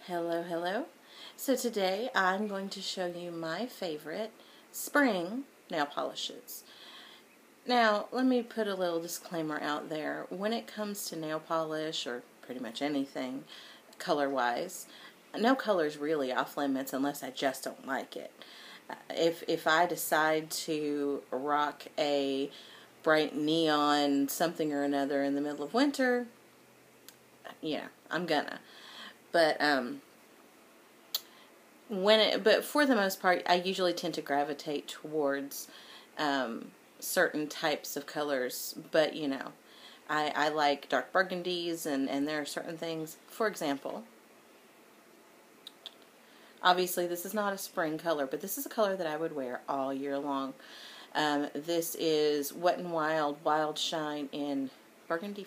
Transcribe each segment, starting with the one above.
Hello, hello. So today I'm going to show you my favorite spring nail polishes. Now, let me put a little disclaimer out there. When it comes to nail polish, or pretty much anything, color-wise, no color's really off limits unless I just don't like it. If I decide to rock a bright neon something or another in the middle of winter, yeah, I'm gonna. But but for the most part, I usually tend to gravitate towards certain types of colors. But you know, I like dark burgundies, and there are certain things. For example, obviously this is not a spring color, but this is a color that I would wear all year long. This is Wet n Wild Wild Shine in Burgundy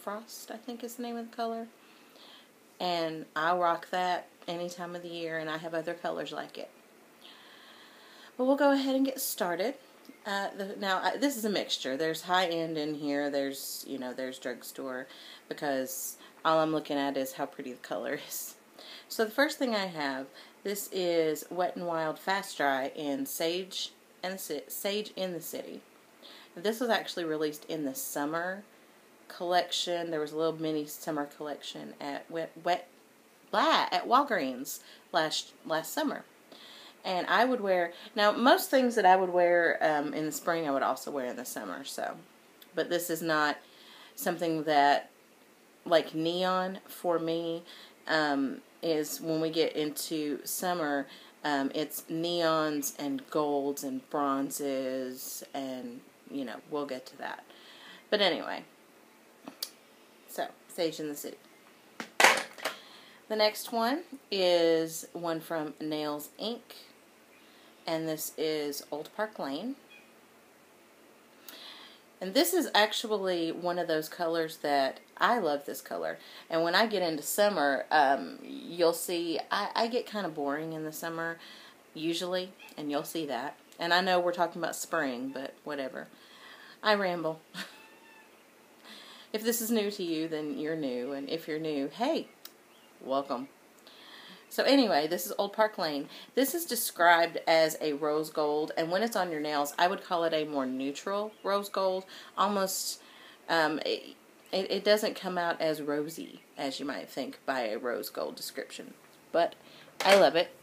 Frost, I think is the name of the color. And I'll rock that any time of the year, and I have other colors like it. But we'll go ahead and get started. This is a mixture. There's high-end in here. There's drugstore, because all I'm looking at is how pretty the color is. So the first thing I have, this is Wet n Wild Fast Dry in Sage in the City. This was actually released in the summer collection. There was a little mini summer collection at Walgreens last summer, and I would wear, now most things that I would wear in the spring I would also wear in the summer. So, but this is not something that, like neon for me, is when we get into summer, it's neons and golds and bronzes, and we'll get to that. But anyway. So, Sage in the City. The next one is one from Nails Inc. And this is Old Park Lane. And this is actually one of those colors that I love this color. And when I get into summer, you'll see I get kind of boring in the summer, usually. And you'll see that. And I know we're talking about spring, but whatever. I ramble. If this is new to you, then you're new. And if you're new, hey, welcome. So anyway, this is Old Park Lane. This is described as a rose gold. And when it's on your nails, I would call it a more neutral rose gold. Almost, it doesn't come out as rosy as you might think by a rose gold description. But I love it.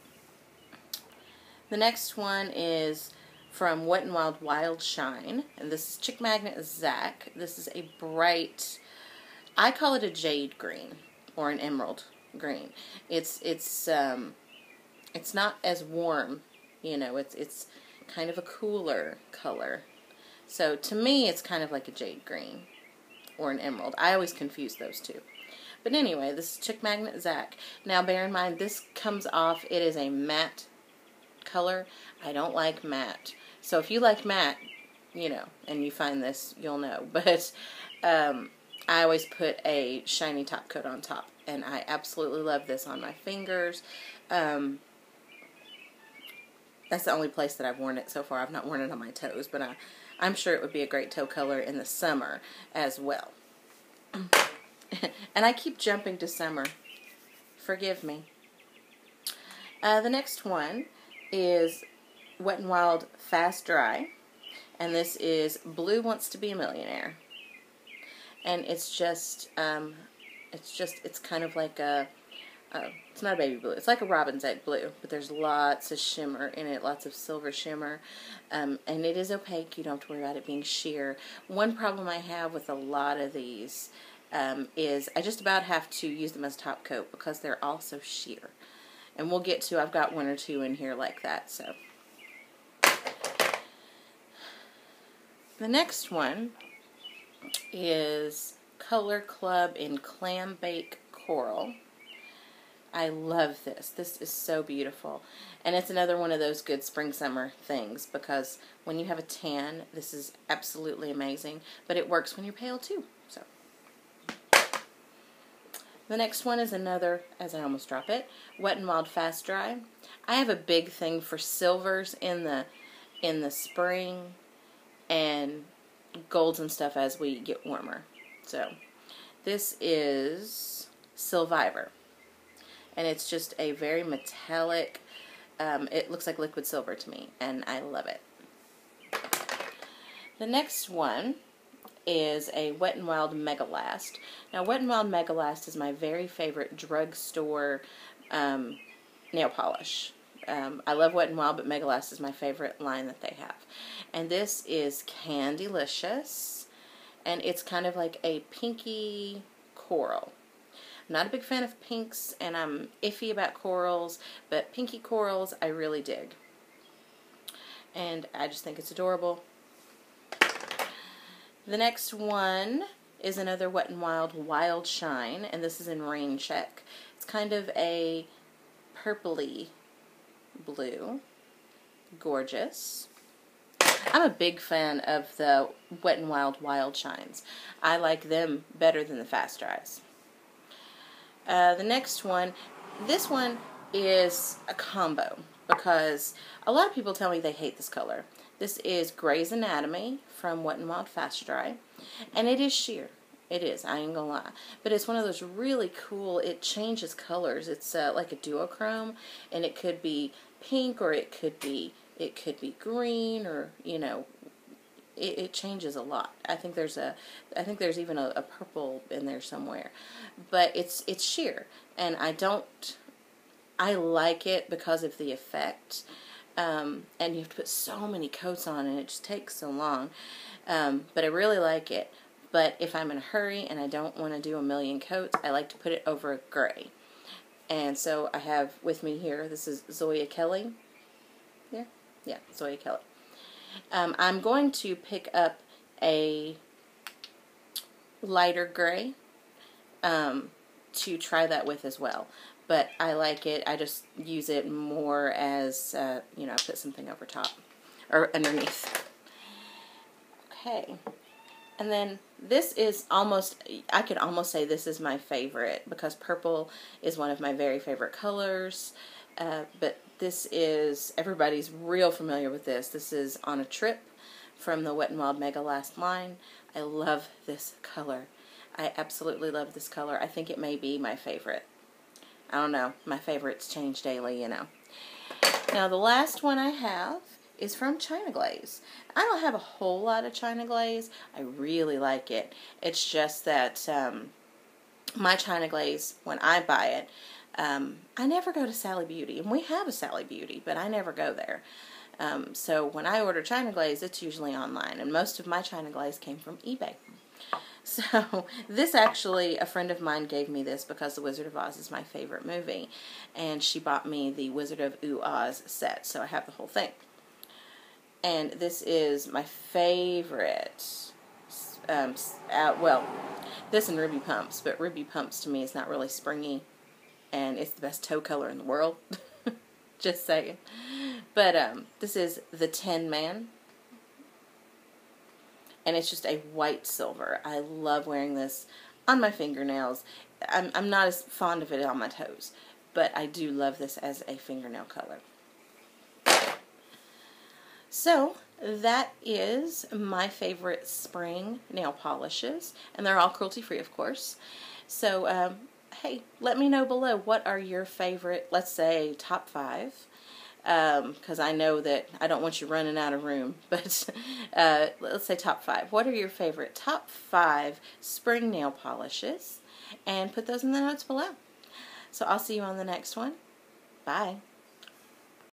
The next one is from Wet n Wild Wild Shine, and this is Chick Magnet Zack. This is a bright, I call it a jade green or an emerald green. It's not as warm, it's kind of a cooler color. So to me, it's kind of like a jade green or an emerald. I always confuse those two. But anyway, this is Chick Magnet Zack. Now bear in mind, this comes off, it is a matte color. I don't like matte. So if you like matte, and you find this, you'll know. But I always put a shiny top coat on top. And I absolutely love this on my fingers. That's the only place that I've worn it so far. I've not worn it on my toes. But I'm sure it would be a great toe color in the summer as well. And I keep jumping to summer. Forgive me. The next one is Wet n Wild Fast Dry, and this is Blue Wants to Be a Millionaire. And it's kind of like it's not a baby blue, it's like a robin's egg blue, but there's lots of shimmer in it, lots of silver shimmer, and it is opaque. You don't have to worry about it being sheer. One problem I have with a lot of these is I just about have to use them as top coat because they're all so sheer. And we'll get to, I've got one or two in here like that, so. The next one is Color Club in Clam Bake Coral. I love this. This is so beautiful. And it's another one of those good spring-summer things, because when you have a tan, this is absolutely amazing. But it works when you're pale too. So. The next one is another, as I almost drop it, Wet n Wild Fast Dry. I have a big thing for silvers in the spring and golds and stuff as we get warmer. So this is Silvivor. and it's just a very metallic, it looks like liquid silver to me, and I love it. The next one is a Wet n Wild Megalast. Now, Wet n Wild Megalast is my very favorite drugstore nail polish. I love Wet n Wild, but Megalast is my favorite line that they have. And this is Candylicious, and it's kind of like a pinky coral. I'm not a big fan of pinks, and I'm iffy about corals, but pinky corals I really dig. And I just think it's adorable. The next one is another Wet n Wild Wild Shine, and this is in Rain Check. It's kind of a purpley blue. Gorgeous. I'm a big fan of the Wet n Wild Wild Shines. I like them better than the Fast Dries. The next one, this one is a combo because a lot of people tell me they hate this color. This is Grey's Anatomy from Wet n Wild Fast Dry, and it is sheer. It is, I ain't gonna lie. But it's one of those really cool, it changes colors. It's like a duochrome, and it could be pink, or it could be green, or, you know, it changes a lot. I think there's even a purple in there somewhere. But it's sheer, and I like it because of the effect. And you have to put so many coats on, and it just takes so long. But I really like it. But if I'm in a hurry and I don't want to do a million coats, I like to put it over a gray. And so I have with me here, this is Zoya Kelly. Yeah, Zoya Kelly. I'm going to pick up a lighter gray to try that with as well. But I like it. I just use it more as, you know, put something over top or underneath. Okay. And then this is almost, I could almost say this is my favorite because purple is one of my very favorite colors. But this is, everybody's real familiar with this. This is On a Trip from the Wet n Wild Megalast line. I love this color. I absolutely love this color. I think it may be my favorite. I don't know. My favorites change daily, you know. Now, the last one I have is from China Glaze. I don't have a whole lot of China Glaze. I really like it. It's just that my China Glaze, when I buy it, I never go to Sally Beauty. And we have a Sally Beauty, but I never go there. So when I order China Glaze, it's usually online. And most of my China Glaze came from eBay. So this actually, a friend of mine gave me this because The Wizard of Oz is my favorite movie. And she bought me the Wizard of Oz set. So I have the whole thing. And this is my favorite, well, this and Ruby Pumps, but Ruby Pumps to me is not really springy, and it's the best toe color in the world, just saying. But this is the Ten Man, and it's just a white silver. I love wearing this on my fingernails. I'm not as fond of it on my toes, but I do love this as a fingernail color. So, that is my favorite spring nail polishes, and they're all cruelty-free, of course. So, hey, let me know below, what are your favorite, let's say, top 5, because I know that I don't want you running out of room, but let's say top 5. What are your favorite top 5 spring nail polishes? And put those in the notes below. So, I'll see you on the next one. Bye.